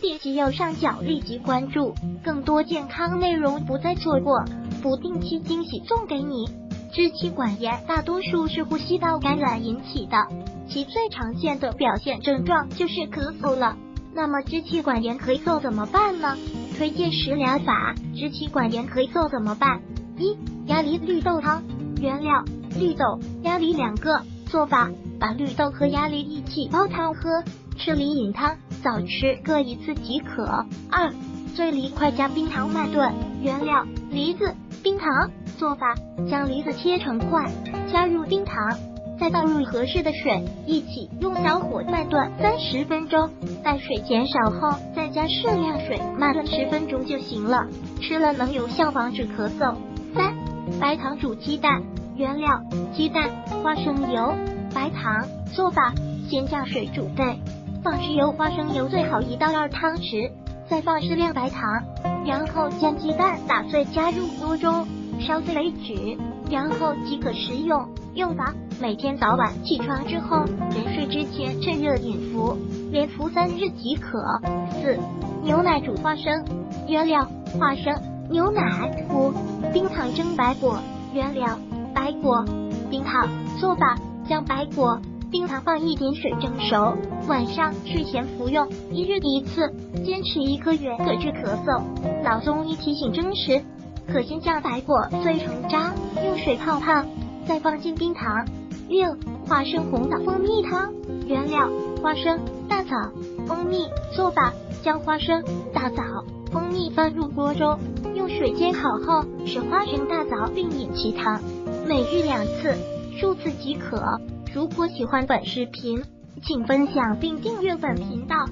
点击右上角立即关注，更多健康内容不再错过，不定期惊喜送给你。支气管炎大多数是呼吸道感染引起的，其最常见的表现症状就是咳嗽了。那么支气管炎咳嗽怎么办呢？推荐食疗法。支气管炎咳嗽怎么办？1. 鸭梨绿豆汤。原料：绿豆、鸭梨2个。做法：把绿豆和鸭梨一起煲汤喝，吃梨饮汤，早吃各1次即可。2. 醉梨块加冰糖慢炖。原料：梨子、冰糖。做法：将梨子切成块，加入冰糖，再倒入合适的水，一起用小火慢炖30分钟，待水减少后再加适量水慢炖10分钟就行了，吃了能有效防止咳嗽。3. 白糖煮鸡蛋。原料：鸡蛋、花生油、白糖。做法：先加水煮沸，放豉油、花生油最好1到2汤匙，再放适量白糖，然后将鸡蛋打碎加入锅中，烧碎为止，然后即可食用。用法：每天早晚起床之后，临睡之前趁热饮服，连服3日即可。4. 牛奶煮花生。原料：花生、牛奶。5. 冰糖蒸白果。原料：白果、冰糖。做法：将白果、冰糖放一点水蒸熟，晚上睡前服用，1日1次，坚持1个月可治咳嗽。老中医提醒真实，可先将白果碎成渣，用水泡泡，再放进冰糖。6. 花生红枣蜂蜜汤。原料：花生、大枣、蜂蜜。做法：将花生、大枣、蜂蜜放入锅中，用水煎好后使花生、大枣并饮其汤，每日2次，数次即可。如果喜欢本视频，请分享并订阅本频道。